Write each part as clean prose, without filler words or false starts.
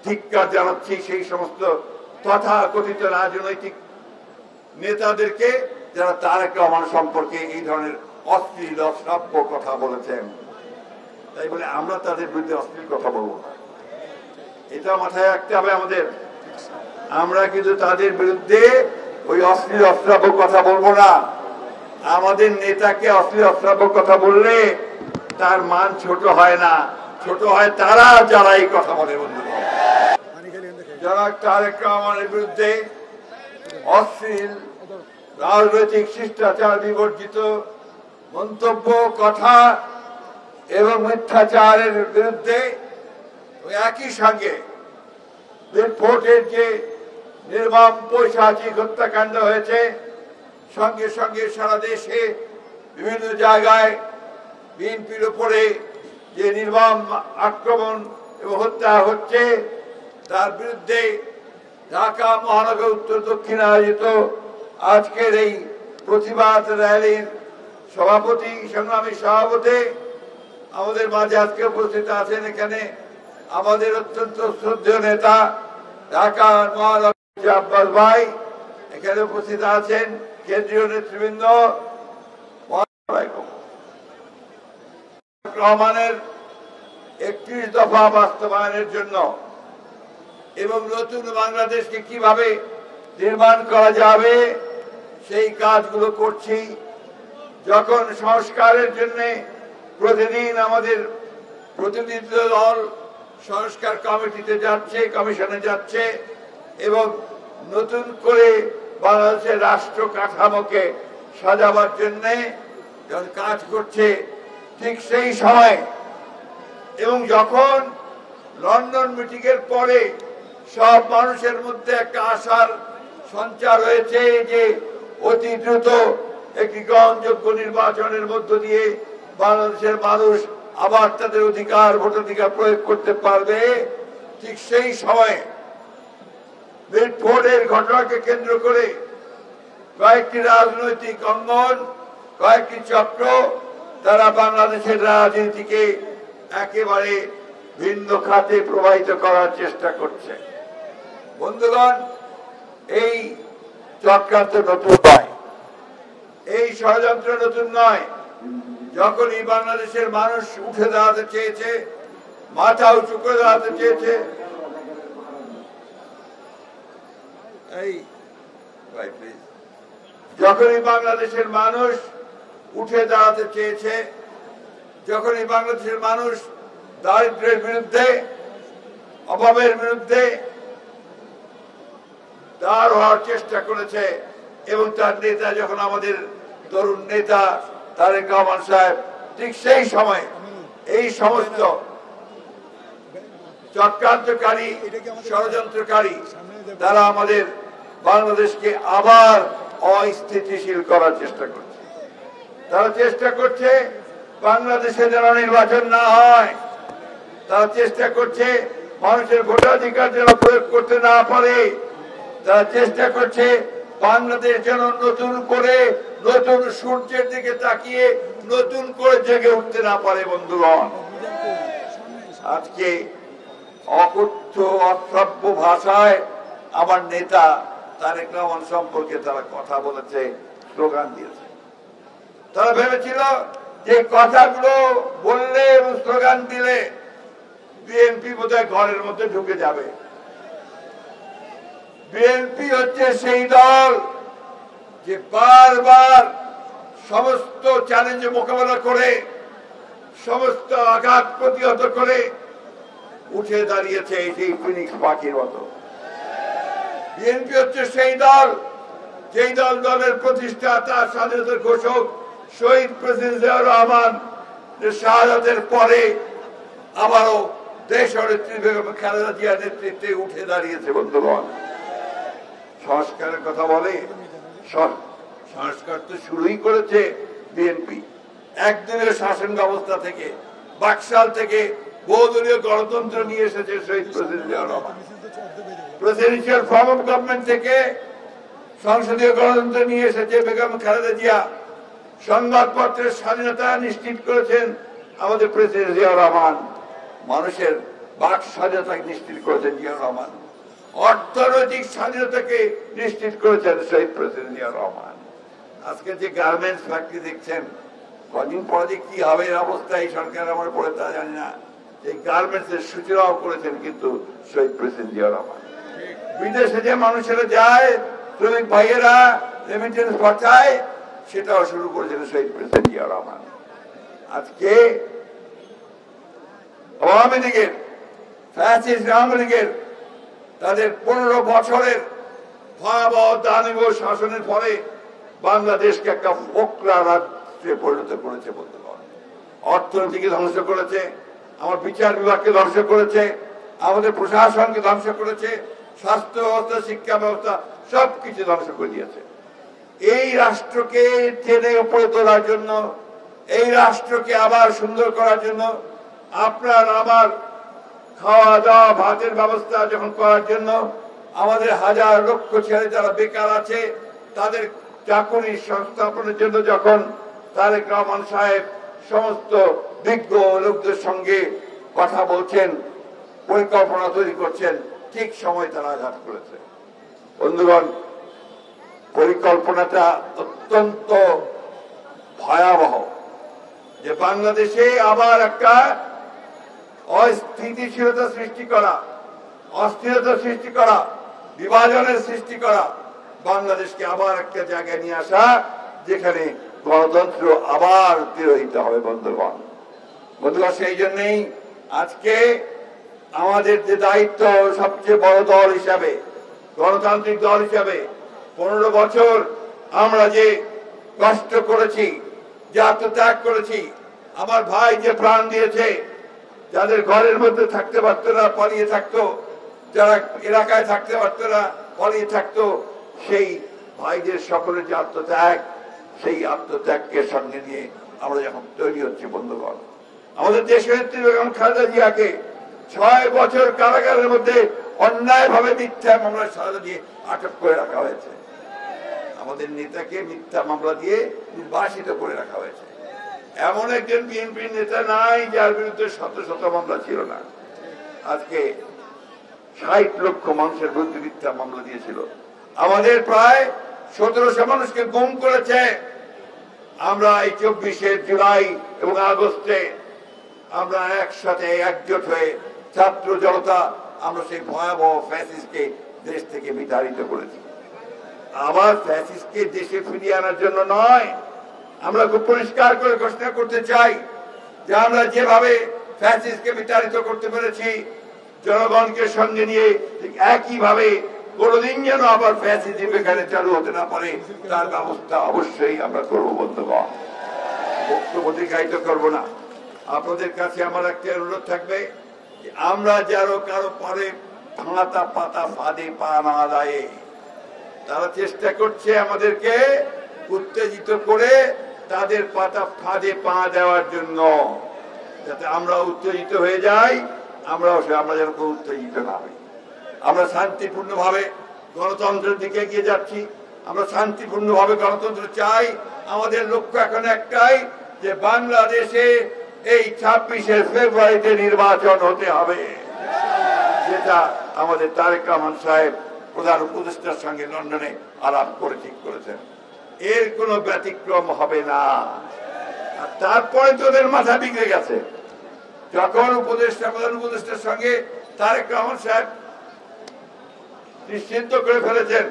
ধিক্কার জানাচ্ছি সেই সমস্ত তথাকথিত রাজনৈতিক নেতাদেরকে যারা তারেক রহমান সম্পর্কে এই ধরনের অশ্লীল অশ্রাব্য কথা বলেছেন। তাই বলে আমরা তাদের বিরুদ্ধে অশ্লীল কথা বলবো না, এটা মাথায় রাখতে হবে আমাদের। আমরা কিন্তু তাদের বিরুদ্ধে ওই অশ্লীল অশ্রাব্য কথা বলবো না। আমাদের নেতাকে অশ্লীল অশ্রাব্য কথা বললে তার মান ছোট হয় না, ছোট হয় তারা যারা এই কথা বলে। বন্ধুরা, যারা তারেক রহমানের বিরুদ্ধে অশ্লীল রাজনৈতিক শিষ্টাচার বিবর্জিত মন্তব্য, কথা এবং মিথ্যাচারের বিরুদ্ধে একই সঙ্গে মিরপুরের যে নির্মম পৈশাচিক হত্যাকাণ্ড হয়েছে, সঙ্গে সঙ্গে সারা দেশে বিভিন্ন জায়গায় বিএনপির উপরে যে নির্মম আক্রমণ এবং হত্যা হচ্ছে, তার বিরুদ্ধে ঢাকা মহানগর উত্তর দক্ষিণ আয়োজিত আজকের এই প্রতিবাদ র্যালির সভাপতি, সংগ্রামী সভাপতি আমাদের মাঝে আজকে উপস্থিত আছেন। এখানে আমাদের অত্যন্ত শ্রদ্ধেয় নেতা ঢাকা মহানগর আব্বাস ভাই এখানে উপস্থিত আছেন, কেন্দ্রীয় নেতৃবৃন্দ। রহমানের 31 দফা বাস্তবায়নের জন্য এবং নতুন বাংলাদেশকে কিভাবে নির্মাণ করা যাবে সেই কাজগুলো করছি। যখন সংস্কারের জন্য প্রতিদিন আমাদের প্রতিনিধি দল সংস্কার কমিটিতে যাচ্ছে, কমিশনে যাচ্ছে এবং নতুন করে বাংলাদেশের রাষ্ট্র কাঠামোকে সাজাবার জন্য যখন কাজ করছে, ঠিক সেই সময় এবং যখন লন্ডন মিটিং এর পরে সব মানুষের মধ্যে একটা আশার সঞ্চার হয়েছে যে অতি দ্রুত একটি গ্রহণযোগ্য নির্বাচনের মধ্য দিয়ে বাংলাদেশের মানুষ আবার তাদের অধিকার, ভোটাধিকার প্রয়োগ করতে পারবে, ঠিক সেই সময় মিরপুরের ঘটনাকে কেন্দ্র করে কয়েকটি রাজনৈতিক অঙ্গন, কয়েকটি চক্র তারা বাংলাদেশের রাজনীতিকে একেবারে ভিন্ন খাতে প্রবাহিত করার চেষ্টা করছে। বন্ধুগণ, এই চক্রান্ত নতুন নয়, এই ষড়যন্ত্র নতুন নয়। যখনই বাংলাদেশের মানুষ উঠে দাঁড়াতে চেয়েছে, মাথা উঁচু করে দাঁড়াতে চেয়েছে, যখনই বাংলাদেশের মানুষ উঠে দাঁড়াতে চেয়েছে, যখনই বাংলাদেশের মানুষ দারিদ্র্যের বিরুদ্ধে, অভাবের বিরুদ্ধে দাঁড় হওয়ার চেষ্টা করেছে এবং তার নেতা যখন আমাদের তরুণ নেতা তারেক রহমান সাহেব, ঠিক সেই সময় এই সমস্ত চক্রান্তকারী, ষড়যন্ত্রকারী তারা আমাদের বাংলাদেশকে আবার অস্থিতিশীল করার চেষ্টা করছে। তারা চেষ্টা করছে বাংলাদেশে যেন নির্বাচন না হয়, তারা চেষ্টা করছে মানুষের ভোটাধিকার যেন প্রয়োগ করতে না পারে, তারা চেষ্টা করছে বাংলাদেশ যেন নতুন করে নতুন সূর্যের দিকে তাকিয়ে নতুন করে জেগে উঠতে না পারে। বন্ধুগণ, আজকে অকথ্য অশ্রাব্য ভাষায় আমার নেতা তারেক রহমান সম্পর্কে তারা কথা বলেছে, স্লোগান দিয়েছে। তারা ভেবেছিল যে কথাগুলো বললে এবং স্লোগান দিলে বিএনপি বোধহয় ঘরের মধ্যে ঢুকে যাবে। বিএনপি হচ্ছে সেই দল যে বারবার সমস্ত চ্যালেঞ্জ মোকাবেলা করে, সমস্ত আঘাত প্রতিহত করে উঠে দাঁড়িয়েছে সেই ফিনিক্স পাখির মতো। বিএনপি হচ্ছে সেই দল যেই দলের প্রতিষ্ঠাতা, স্বাধীনতার ঘোষক শহীদ প্রেসিডেন্ট জিয়াউর রহমান শাহাদাতের পরে আবারও দেশনেত্রী বেগম খালেদা জিয়ার নেতৃত্বে উঠে দাঁড়িয়েছে। বন্ধুগণ, সংস্কারের কথা বলে, সংস্কার তো শুরুই করেছে বিএনপি। একদিনের শাসন ব্যবস্থা থেকে, বাকশাল থেকে বহুদলীয় গণতন্ত্র নিয়ে এসেছে শহীদ president Ziaur Rahman. Presidential form of government থেকে সংসদীয় গণতন্ত্র নিয়ে এসেছে বেগম খালেদা জিয়া। সংবাদপত্রের স্বাধীনতা নিশ্চিত করেছেন আমাদের প্রেসিডেন্ট জিয়াউর রহমান। মানুষের বাক স্বাধীনতাকে নিশ্চিত করেছেন জিয়াউর রহমান, অর্থনৈতিক স্বাধীনতাকে নিশ্চিত করেছেন শহীদ প্রেসিডেন্ট জিয়াউর রহমান। আজকে যে গার্মেন্টস ফ্যাক্টরি দেখছেন, কদিন পরে যে কি হবে এর অবস্থা এই সরকার আমার পড়ে তা জানি না, এই গার্মেন্টস এর সূচনাও করেছেন কিন্তু শহীদ প্রেসিডেন্ট জিয়াউর রহমান। বিদেশে যে মানুষেরা যায়, শ্রমিক ভাইয়েরা রেমিটেন্স পাঠায়, সেটাও শুরু করেছেন শহীদ প্রেসিডেন্ট জিয়াউর রহমান। আজকে আওয়ামী লীগের, ফ্যাসিস্ট আওয়ামী লীগের তাদের 15 বছরের ভয়াবহ দানবীয় শাসনের ফলে বাংলাদেশকে একটা ফোকরা রাজ্যে পরিণত করেছে বলতে পারেন। অর্থনীতিকে ধ্বংস করেছে, আমার বিচার বিভাগকে ধ্বংস করেছে, আমাদের প্রশাসনকে ধ্বংস করেছে, স্বাস্থ্য ব্যবস্থা, শিক্ষা ব্যবস্থা সবকিছু ধ্বংস করে দিয়েছে। এই রাষ্ট্রকে টেনে উপরে তোলার জন্য, এই রাষ্ট্রকে আবার সুন্দর করার জন্য, আপনার আমার খাওয়া দাওয়া ভাতের ব্যবস্থা যখন করার জন্য, আমাদের হাজার লক্ষ ছেলে যারা বেকার আছে তাদের চাকরি সংস্থাপনের জন্য যখন তারেক রহমান সাহেব সমস্ত বিজ্ঞ লোকদের সঙ্গে কথা বলছেন, পরিকল্পনা তৈরি করছেন, ঠিক সময় তারা আঘাত করেছে। বন্ধুগণ, পরিকল্পনাটা অত্যন্ত ভয়াবহ, যে বাংলাদেশে আবার একটা অস্থিতিশীলতা সৃষ্টি করা, অস্থিরতা সৃষ্টি করা, বিভাজনের সৃষ্টি করা, বাংলাদেশকে আবার একটা জায়গায় নিয়ে আসা যেখানে গণতন্ত্র আবার তিরোহিত হবে। বন্ধুগণ, সেই জন্যই আজকে আমাদের যে দায়িত্ব, সবচেয়ে বড় দল হিসাবে, গণতান্ত্রিক দল হিসাবে 15 বছর আমরা যে কষ্ট করেছি, যে আত্মত্যাগ করেছি, আমার ভাই যে প্রাণ দিয়েছে, যাদের ঘরের মধ্যে থাকতে পারত না পালিয়ে থাকতো, যারা এলাকায় থাকতে পারত না পালিয়ে থাকতো, সেই ভাইদের সকলের যে আত্মত্যাগ, সেই আত্মত্যাগকে সঙ্গে নিয়ে আমরা যখন তৈরি হচ্ছে বন্ধুগণ, আমাদের দেশের নেত্রী বেগম খালেদা জিয়াকে 6 বছর কারাগারের মধ্যে অন্যায়ভাবে মিথ্যা মামলা সাজা দিয়ে আটক করে রাখা হয়েছে। আমাদের নেতাকে মিথ্যা মামলা দিয়ে নির্বাসিত করে রাখা হয়েছে। এমন একজন বিএনপি নেতা নাই যার বিরুদ্ধে শত শত মামলা ছিল না। আজকে 60 লক্ষ মানুষের বিরুদ্ধে মিথ্যা মামলা দিয়েছিল। আমাদের প্রায় 1700 মানুষকে গুম করেছে। আমরা এই 24শে জুলাই এবং আগস্টে আমরা একসাথে একজোট হয়ে ছাত্র জনতা আমরা সেই ভয়াবহ ফ্যাসিস্টকে দেশ থেকে বিতাড়িত করেছি। আবার ফ্যাসিস্টকে দেশে ফিরিয়ে আনার জন্য নয়, আমরা খুব পরিষ্কার করে ঘোষণা করতে চাই যে আমরা যেভাবে ফ্যাসিস্টকে বিতাড়িত করতে পেরেছি, জনগণকে সঙ্গে নিয়ে ঠিক একইভাবে কোনদিন যেন আবার ফ্যাসিজম এখানে চালু হতে না পারে তার ব্যবস্থা অবশ্যই আমরা করবো। বন্ধুগণ, বক্তব্য দীর্ঘায়িত করবো না। আপনাদের কাছে আমার একটা অনুরোধ থাকবে, আমরা যারা কারো পরে ভাঙাতা পাতা ফাঁদে পা না দেয়, তারা চেষ্টা করছে আমাদেরকে উত্তেজিত করে তাদের পাতা ফাঁদে পা দেওয়ার জন্য, যাতে আমরা উত্তেজিত হয়ে যাই। আমরা যেন উত্তেজিত না হই। আমরা শান্তিপূর্ণভাবে গণতন্ত্রের দিকে এগিয়ে যাচ্ছি। আমরা শান্তিপূর্ণভাবে গণতন্ত্র চাই। আমাদের লক্ষ্য এখন একটাই, যে বাংলাদেশে এই 26শে ফেব্রুয়ারিতে নির্বাচন হতে হবে, যেটা আমাদের তারেক রহমান সাহেব প্রধান উপদেষ্টার সঙ্গে লন্ডনে আলাপ করে ঠিক করেছেন। এর কোনো ব্যতিক্রম হবে না। আর তারপরে তোদের মাথা বিগড়ে গেছে, যখন প্রধান উপদেষ্টার সঙ্গে তারেক রহমান সাহেব নিশ্চিন্ত করে ফেলেছেন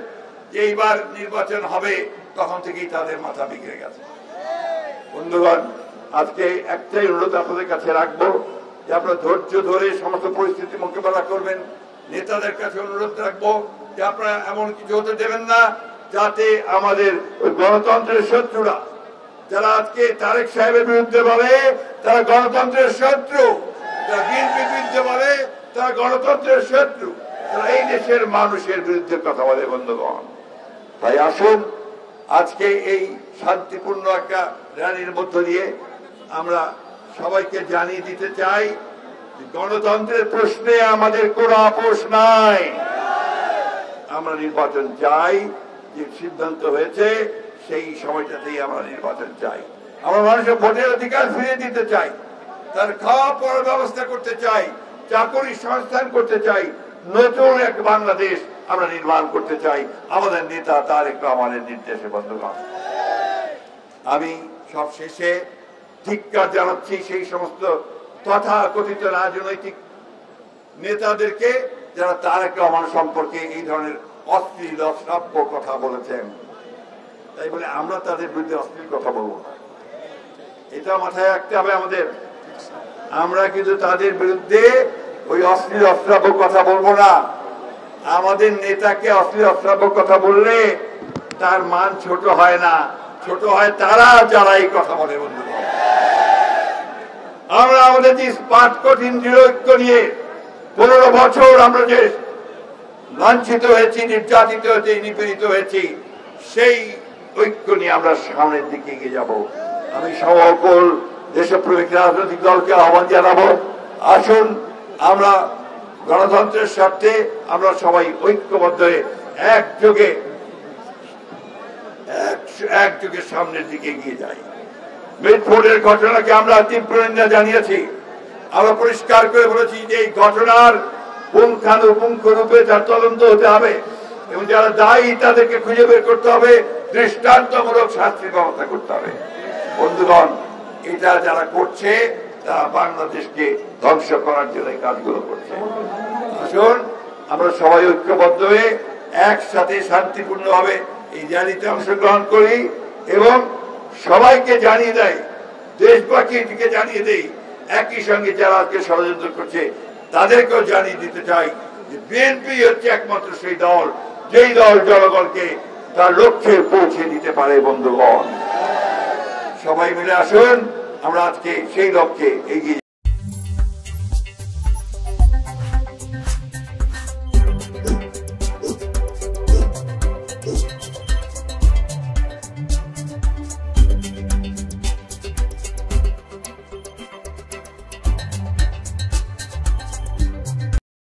যে এইবার নির্বাচন হবে, তখন থেকেই তাদের মাথা বিগড়ে গেছে। বন্ধুগণ, আজকে একটাই অনুরোধ আপনাদের কাছে রাখবো, যে আপনারা ধৈর্য ধরে সমস্ত পরিস্থিতি মোকাবেলা করবেন। নেতাদের কাছে অনুরোধ রাখবো যে আপনারা এমন কিছু হতে দেবেন না যাতে আমাদের ওই গণতন্ত্রের শত্রুরা, যারা আজকে তারেক সাহেবের বিরুদ্ধে বলে তারা গণতন্ত্রের শত্রু, যারা বিএনপির বিরুদ্ধে বলে তারা গণতন্ত্রের শত্রু, তারা এই দেশের মানুষের বিরুদ্ধে কথা বলে। বন্ধুগণ, তাই আসুন আজকে এই শান্তিপূর্ণ একটা র্যালির মধ্য দিয়ে আমরা সবাইকে জানিয়ে দিতে চাই, গণতন্ত্রের প্রশ্নে আমাদের কোনো আপোষ নাই। আমরা নির্বাচন চাই, যে সিদ্ধান্ত হয়েছে সেই সময়টাতেই আমরা নির্বাচন চাই। আমরা মানুষের ভোটের অধিকার ফিরিয়ে দিতে চাই, তার খাওয়া পড়ার ব্যবস্থা করতে চাই, চাকরি সংস্থান করতে চাই, নতুন এক বাংলাদেশ আমরা নির্মাণ করতে চাই আমাদের নেতা তারেক রহমানের নির্দেশে। বন্ধুগণ, আমি সব শেষে ধিক্কার জানাচ্ছি সেই সমস্ত তথাকথিত রাজনৈতিক নেতাদেরকে যারা তারেক রহমান সম্পর্কে এই ধরনের অশ্লীল অশ্রাব্য কথা বলেছেন। তাই বলে আমরা তাদের বিরুদ্ধে অশ্লীল কথা বলবো না, এটা মাথায় রাখতে হবে আমাদের। আমরা কিন্তু তাদের বিরুদ্ধে ওই অশ্লীল অশ্রাব্য কথা বলবো না। আমাদের নেতাকে অশ্লীল অশ্রাব্য কথা বললে তার মান ছোট হয় না, ছোট হয় তারা যারা এই কথা বলে। বন্ধুগণ, আমরা আমাদের যে স্পাট কঠিন দৃঢ় ঐক্য নিয়ে 15 বছর আমরা যে লাঞ্ছিত হয়েছি, নির্যাতিত হয়েছি, নিপীড়িত হয়েছি, সেই ঐক্য নিয়ে আমরা সামনের দিকে এগিয়ে যাব। আমি সকল দেশপ্রেমিক রাজনৈতিক দলকে আহ্বান জানাবো, আসুন আমরা গণতন্ত্রের স্বার্থে আমরা সবাই ঐক্যবদ্ধ হয়ে একযোগে সামনের দিকে এগিয়ে যাই। মিটফোর্ডের ঘটনাকে আমরা তীব্র নিন্দা জানিয়েছি। আমরা পরিষ্কার করে বলেছি যে এই ঘটনার পুঙ্খানুপুঙ্খ রূপে তার তদন্ত হতে হবে এবং যারা দায়ী তাদেরকে খুঁজে বের করতে হবে, দৃষ্টান্তমূলক শাস্তির ব্যবস্থা করতে হবে। বন্ধুগণ, এটা যারা করছে তারা বাংলাদেশকে ধ্বংস করার জন্য এই কাজগুলো করছে। আসুন আমরা সবাই ঐক্যবদ্ধ হয়ে একসাথে শান্তিপূর্ণভাবে এই র্যালিতে অংশগ্রহণ করি এবং সবাইকে জানিয়ে দেয়, দেশবাসীকে জানিয়ে দেই, একই সঙ্গে যারা আজকে ষড়যন্ত্র করছে তাদেরকেও জানিয়ে দিতে চাই যে বিএনপি হচ্ছে একমাত্র সেই দল যেই দল জনগণকে তার লক্ষ্যে পৌঁছে দিতে পারে। বন্ধুগণ, সবাই মিলে আসুন আমরা আজকে সেই লক্ষ্যে এগিয়ে